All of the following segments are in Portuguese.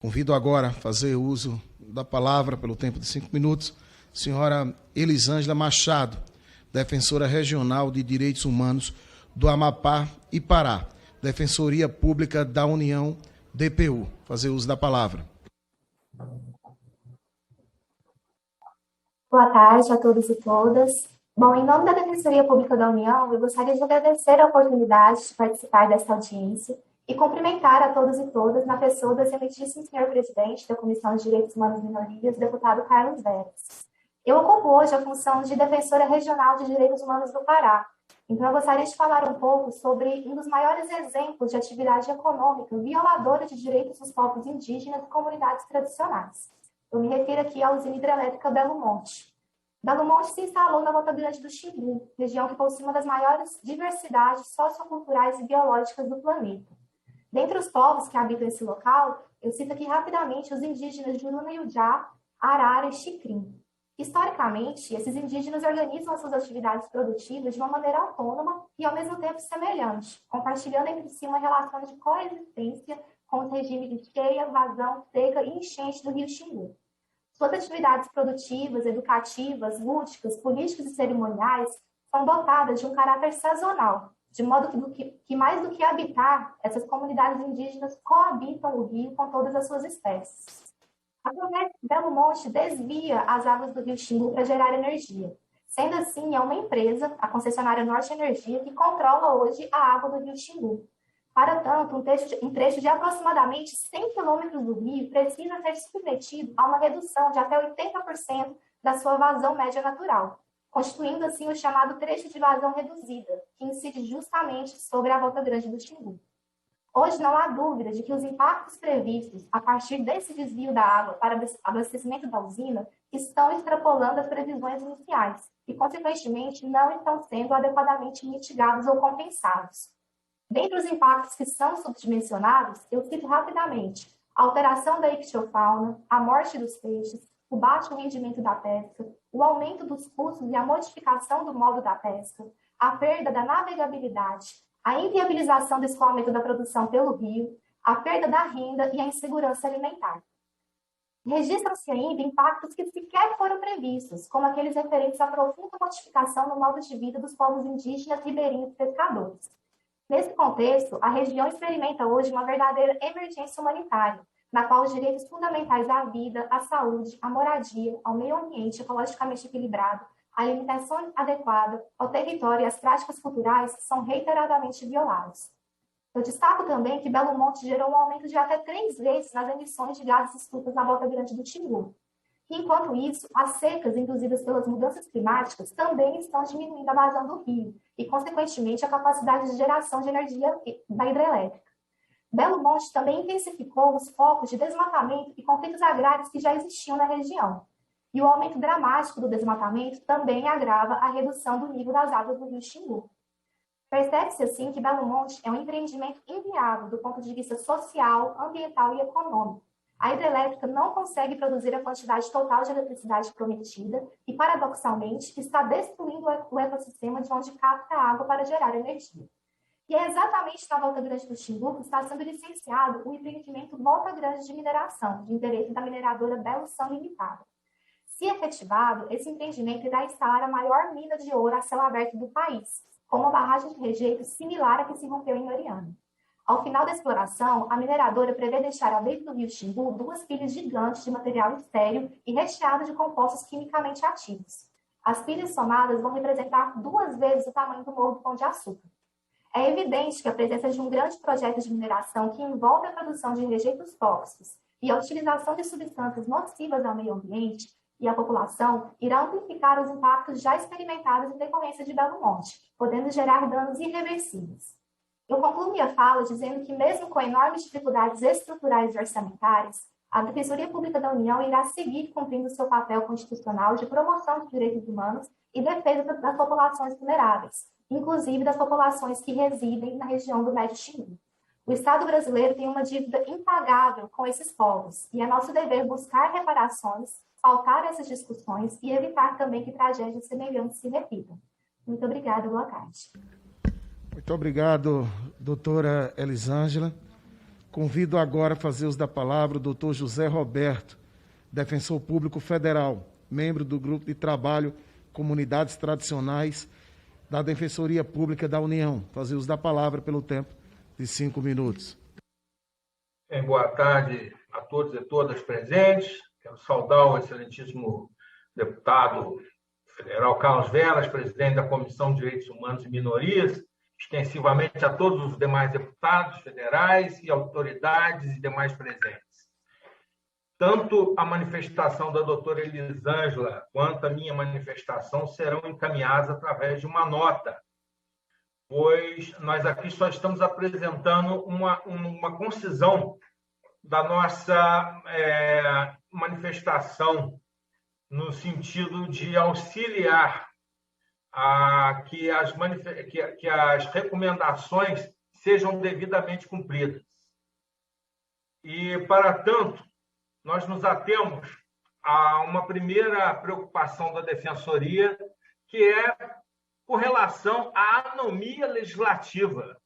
Convido agora a fazer uso da palavra pelo tempo de 5 minutos, senhora Elisângela Machado, defensora regional de direitos humanos do Amapá e Pará, Defensoria Pública da União, DPU. Fazer uso da palavra. Boa tarde a todos e todas. Bom, em nome da Defensoria Pública da União, eu gostaria de agradecer a oportunidade de participar desta audiência e cumprimentar a todos e todas na pessoa do excelentíssimo senhor presidente da Comissão de Direitos Humanos e Minorias, deputado Carlos Veras. Eu ocupo hoje a função de defensora regional de direitos humanos do Pará. Então, eu gostaria de falar um pouco sobre um dos maiores exemplos de atividade econômica violadora de direitos dos povos indígenas e comunidades tradicionais. Eu me refiro aqui à usina hidrelétrica Belo Monte. Belo Monte se instalou na Volta Grande do Xingu, região que possui uma das maiores diversidades socioculturais e biológicas do planeta. Dentre os povos que habitam esse local, eu cito aqui rapidamente os indígenas de Urunayujá, Arara e Xicrim. Historicamente, esses indígenas organizam as suas atividades produtivas de uma maneira autônoma e, ao mesmo tempo, semelhante, compartilhando entre si uma relação de coexistência com os regimes de cheia, vazão, seca e enchente do rio Xingu. Suas atividades produtivas, educativas, lúdicas, políticas e cerimoniais são dotadas de um caráter sazonal, de modo que mais do que habitar, essas comunidades indígenas coabitam o rio com todas as suas espécies. A Promessa Belo Monte desvia as águas do rio Xingu para gerar energia. Sendo assim, é uma empresa, a concessionária Norte Energia, que controla hoje a água do rio Xingu. Para tanto, um trecho de aproximadamente 100 quilômetros do rio precisa ser submetido a uma redução de até 80% da sua vazão média natural, constituindo assim o chamado trecho de vazão reduzida, que incide justamente sobre a Volta Grande do Xingu. Hoje não há dúvida de que os impactos previstos a partir desse desvio da água para abastecimento da usina estão extrapolando as previsões iniciais e, consequentemente, não estão sendo adequadamente mitigados ou compensados. Dentre os impactos que são subdimensionados, eu cito rapidamente a alteração da ictiofauna, a morte dos peixes, o baixo rendimento da pesca, o aumento dos custos e a modificação do modo da pesca, a perda da navegabilidade, a inviabilização do escoamento da produção pelo rio, a perda da renda e a insegurança alimentar. Registram-se ainda impactos que sequer foram previstos, como aqueles referentes à profunda modificação no modo de vida dos povos indígenas, ribeirinhos e pescadores. Nesse contexto, a região experimenta hoje uma verdadeira emergência humanitária, na qual os direitos fundamentais à vida, à saúde, à moradia, ao meio ambiente ecologicamente equilibrado, à alimentação adequada, ao território e às práticas culturais são reiteradamente violados. Eu destaco também que Belo Monte gerou um aumento de até 3 vezes nas emissões de gases estufas na Volta Grande do Xingu. Enquanto isso, as secas induzidas pelas mudanças climáticas também estão diminuindo a vazão do rio e, consequentemente, a capacidade de geração de energia da hidrelétrica. Belo Monte também intensificou os focos de desmatamento e conflitos agrários que já existiam na região. E o aumento dramático do desmatamento também agrava a redução do nível das águas do rio Xingu. Percebe-se, assim, que Belo Monte é um empreendimento inviável do ponto de vista social, ambiental e econômico. A hidrelétrica não consegue produzir a quantidade total de eletricidade prometida e, paradoxalmente, está destruindo o ecossistema de onde capta a água para gerar energia. E é exatamente na Volta Grande do Xingu que está sendo licenciado o empreendimento Volta Grande de Mineração, de interesse da mineradora Belo San Limitada. Se efetivado, esse empreendimento irá instalar a maior mina de ouro a céu aberto do país, com uma barragem de rejeito similar à que se rompeu em Oriana. Ao final da exploração, a mineradora prevê deixar à beira do rio Xingu 2 pilhas gigantes de material estéril e recheado de compostos quimicamente ativos. As pilhas somadas vão representar 2 vezes o tamanho do Morro do Pão de Açúcar. É evidente que a presença de um grande projeto de mineração que envolve a produção de rejeitos tóxicos e a utilização de substâncias nocivas ao meio ambiente e à população irá amplificar os impactos já experimentados em decorrência de Belo Monte, podendo gerar danos irreversíveis. Eu concluo minha fala dizendo que, mesmo com enormes dificuldades estruturais e orçamentárias, a Defensoria Pública da União irá seguir cumprindo seu papel constitucional de promoção dos direitos humanos e defesa das populações vulneráveis, inclusive das populações que residem na região do Médio Xingu. O Estado brasileiro tem uma dívida impagável com esses povos, e é nosso dever buscar reparações, pautar essas discussões e evitar também que tragédias semelhantes se repitam. Muito obrigada, boa tarde. Muito obrigado, doutora Elisângela. Convido agora a fazer uso da palavra o doutor José Roberto, defensor público federal, membro do Grupo de Trabalho Comunidades Tradicionais da Defensoria Pública da União. Fazer uso da palavra pelo tempo de 5 minutos. Boa tarde a todos e todas presentes. Quero saudar o excelentíssimo deputado federal Carlos Veras, presidente da Comissão de Direitos Humanos e Minorias, extensivamente a todos os demais deputados federais e autoridades e demais presentes. Tanto a manifestação da doutora Elisângela quanto a minha manifestação serão encaminhadas através de uma nota, pois nós aqui só estamos apresentando uma concisão da nossa manifestação no sentido de auxiliar que as recomendações sejam devidamente cumpridas. E, para tanto, nós nos atemos a uma primeira preocupação da Defensoria, que é com relação à anomia legislativa.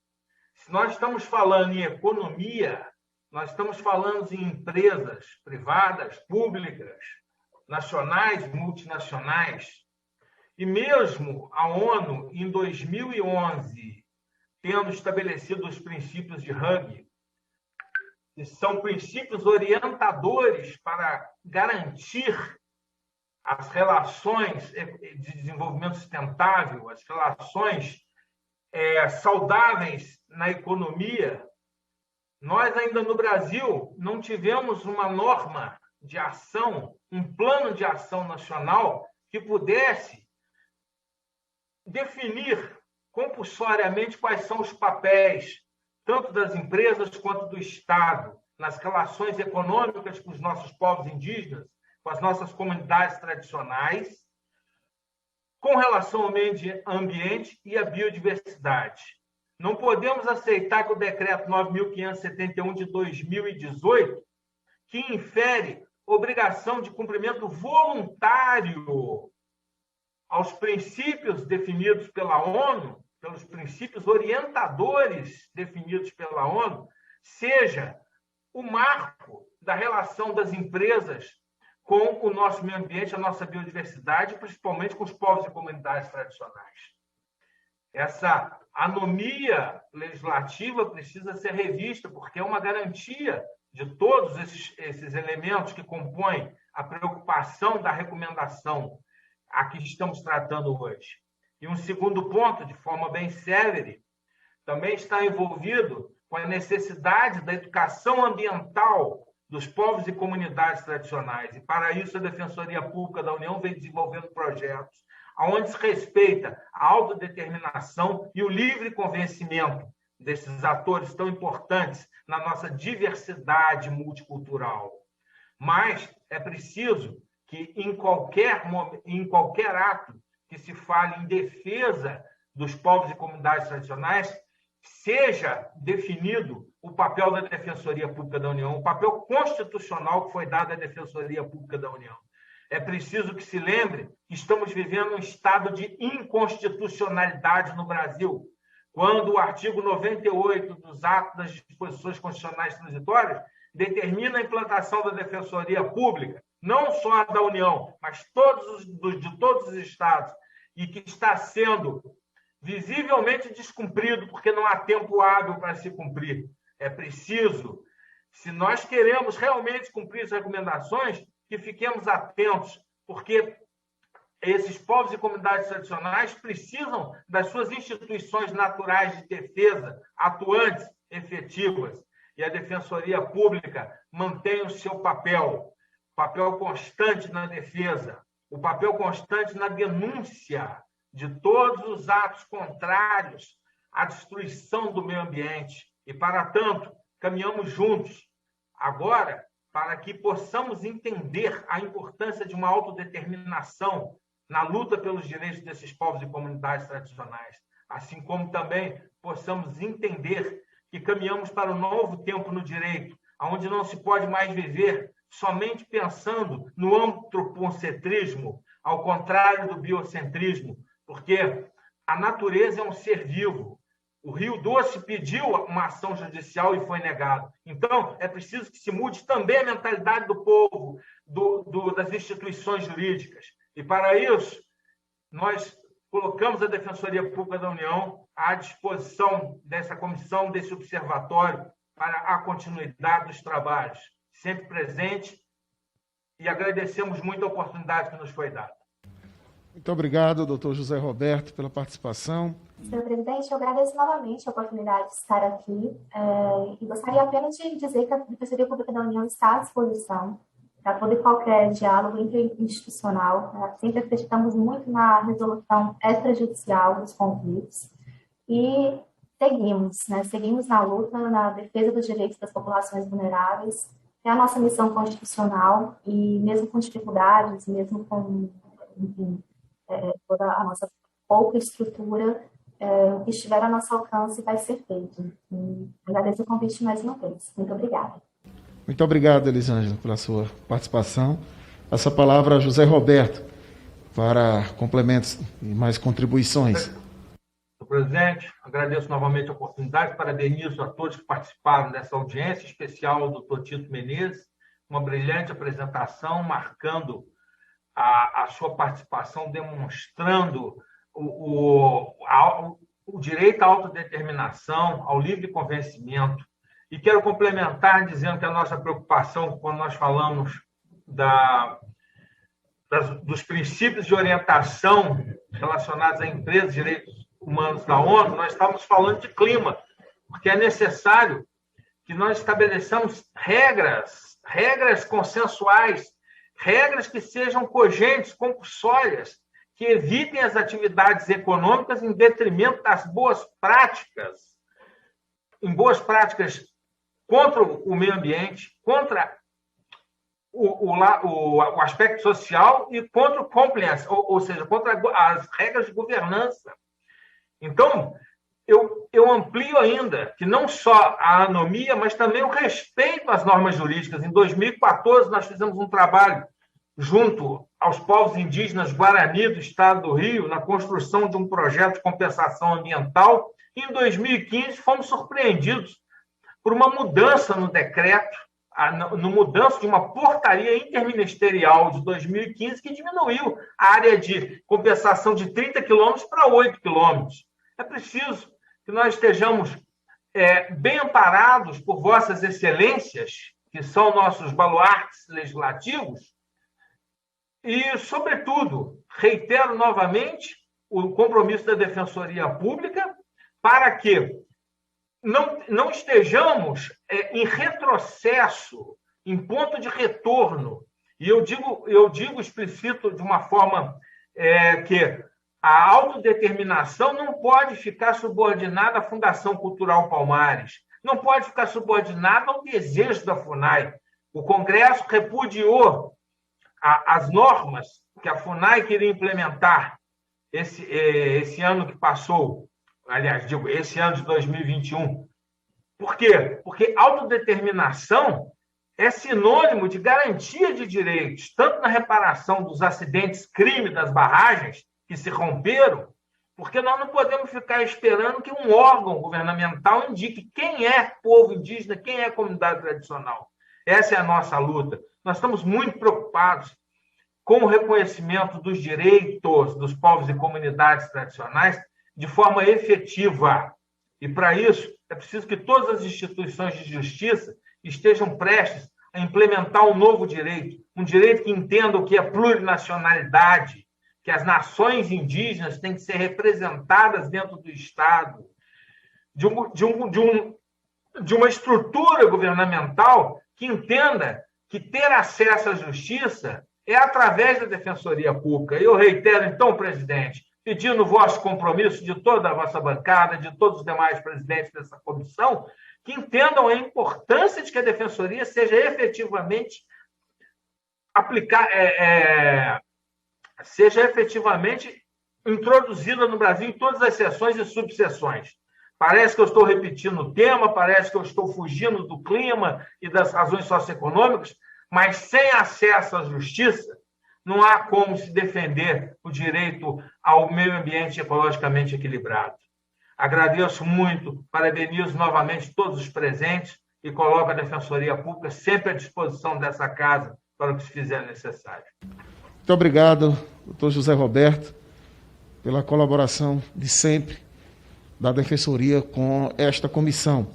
Se nós estamos falando em economia, nós estamos falando em empresas privadas, públicas, nacionais, multinacionais, e mesmo a ONU, em 2011, tendo estabelecido os princípios de Hague, que são princípios orientadores para garantir as relações de desenvolvimento sustentável, as relações saudáveis na economia, nós ainda no Brasil não tivemos uma norma de ação, um plano de ação nacional que pudesse definir compulsoriamente quais são os papéis, tanto das empresas quanto do Estado, nas relações econômicas com os nossos povos indígenas, com as nossas comunidades tradicionais, com relação ao meio ambiente e à biodiversidade. Não podemos aceitar que o Decreto 9.571 de 2018, que infere obrigação de cumprimento voluntário aos princípios definidos pela ONU, pelos princípios orientadores definidos pela ONU, seja o marco da relação das empresas com o nosso meio ambiente, a nossa biodiversidade, principalmente com os povos e comunidades tradicionais. Essa anomia legislativa precisa ser revista, porque é uma garantia de todos esses elementos que compõem a preocupação da recomendação a que estamos tratando hoje. E um segundo ponto, de forma bem célere, também está envolvido com a necessidade da educação ambiental dos povos e comunidades tradicionais. E, para isso, a Defensoria Pública da União vem desenvolvendo projetos onde se respeita a autodeterminação e o livre convencimento desses atores tão importantes na nossa diversidade multicultural. Mas é preciso que, em qualquer ato que se fale em defesa dos povos e comunidades tradicionais, seja definido o papel da Defensoria Pública da União, o papel constitucional que foi dado à Defensoria Pública da União. É preciso que se lembre que estamos vivendo um estado de inconstitucionalidade no Brasil, quando o artigo 98 dos atos das disposições constitucionais transitórias determina a implantação da Defensoria Pública, não só a da União, mas de todos os estados, e que está sendo visivelmente descumprido, porque não há tempo hábil para se cumprir. É preciso, se nós queremos realmente cumprir as recomendações, que fiquemos atentos, porque esses povos e comunidades tradicionais precisam das suas instituições naturais de defesa, atuantes, efetivas, e a Defensoria Pública mantém o seu papel constante na defesa, o papel constante na denúncia de todos os atos contrários à destruição do meio ambiente. E, para tanto, caminhamos juntos agora para que possamos entender a importância de uma autodeterminação na luta pelos direitos desses povos e comunidades tradicionais, assim como também possamos entender que caminhamos para um novo tempo no direito, onde não se pode mais viver somente pensando no antropocentrismo, ao contrário do biocentrismo, porque a natureza é um ser vivo O Rio Doce pediu uma ação judicial e foi negado. Então, é preciso que se mude também a mentalidade do povo, das instituições jurídicas. E, para isso, nós colocamos a Defensoria Pública da União à disposição dessa comissão, desse observatório, para a continuidade dos trabalhos, sempre presente, e agradecemos muito a oportunidade que nos foi dada. Muito obrigado, doutor José Roberto, pela participação. Senhor presidente, eu agradeço novamente a oportunidade de estar aqui e gostaria apenas de dizer que a Defensoria Pública da União está à disposição para todo e qualquer diálogo interinstitucional. Sempre acreditamos muito na resolução extrajudicial dos conflitos e seguimos na luta, na defesa dos direitos das populações vulneráveis. É a nossa missão constitucional e mesmo com dificuldades, mesmo com, enfim, toda a nossa pouca estrutura, o que estiver a nosso alcance vai ser feito. E agradeço o convite mais uma vez. Muito obrigada. Muito obrigado, Elisângela, pela sua participação. Essa palavra a José Roberto para complementos e mais contribuições. Senhor presidente, agradeço novamente a oportunidade, parabenizo a todos que participaram dessa audiência, em especial ao doutor Tito Menezes, uma brilhante apresentação, marcando a sua participação, demonstrando o direito à autodeterminação, ao livre convencimento. E quero complementar dizendo que a nossa preocupação, quando nós falamos dos princípios de orientação relacionados a empresas de direitos humanos da ONU, nós estamos falando de clima, porque é necessário que nós estabeleçamos regras consensuais, regras que sejam cogentes, compulsórias, que evitem as atividades econômicas em detrimento das boas práticas, contra o meio ambiente, contra o aspecto social e contra o compliance, ou seja, contra as regras de governança. Então, eu amplio ainda que não só a anomia, mas também o respeito às normas jurídicas. Em 2014, nós fizemos um trabalho junto aos povos indígenas Guarani do Estado do Rio, na construção de um projeto de compensação ambiental. E em 2015, fomos surpreendidos por uma mudança no decreto, no mudança de uma portaria interministerial de 2015 que diminuiu a área de compensação de 30 quilômetros para 8 quilômetros. É preciso que nós estejamos bem amparados por vossas excelências, que são nossos baluartes legislativos, e, sobretudo, reitero novamente o compromisso da Defensoria Pública para que não estejamos em retrocesso, em ponto de retorno. E eu explicito de uma forma que a autodeterminação não pode ficar subordinada à Fundação Cultural Palmares, não pode ficar subordinada ao desejo da FUNAI. O Congresso repudiou as normas que a FUNAI queria implementar esse ano que passou, aliás, esse ano de 2021. Por quê? Porque autodeterminação é sinônimo de garantia de direitos, tanto na reparação dos acidentes crime das barragens que se romperam, porque nós não podemos ficar esperando que um órgão governamental indique quem é povo indígena, quem é comunidade tradicional. Essa é a nossa luta. Nós estamos muito preocupados com o reconhecimento dos direitos dos povos e comunidades tradicionais de forma efetiva. E, para isso, é preciso que todas as instituições de justiça estejam prestes a implementar um novo direito, um direito que entenda o que é plurinacionalidade, que as nações indígenas têm que ser representadas dentro do Estado, de uma estrutura governamental que entenda que ter acesso à justiça é através da Defensoria Pública. Eu reitero, então, presidente, pedindo o vosso compromisso de toda a vossa bancada, de todos os demais presidentes dessa comissão, que entendam a importância de que a Defensoria seja efetivamente seja efetivamente introduzida no Brasil em todas as seções e subseções. Parece que eu estou repetindo o tema, parece que eu estou fugindo do clima e das razões socioeconômicas, mas sem acesso à justiça, não há como se defender o direito ao meio ambiente ecologicamente equilibrado. Agradeço muito, parabenizo novamente todos os presentes e coloco a Defensoria Pública sempre à disposição dessa casa para o que se fizer necessário. Muito obrigado, doutor José Roberto, pela colaboração de sempre da Defensoria com esta comissão.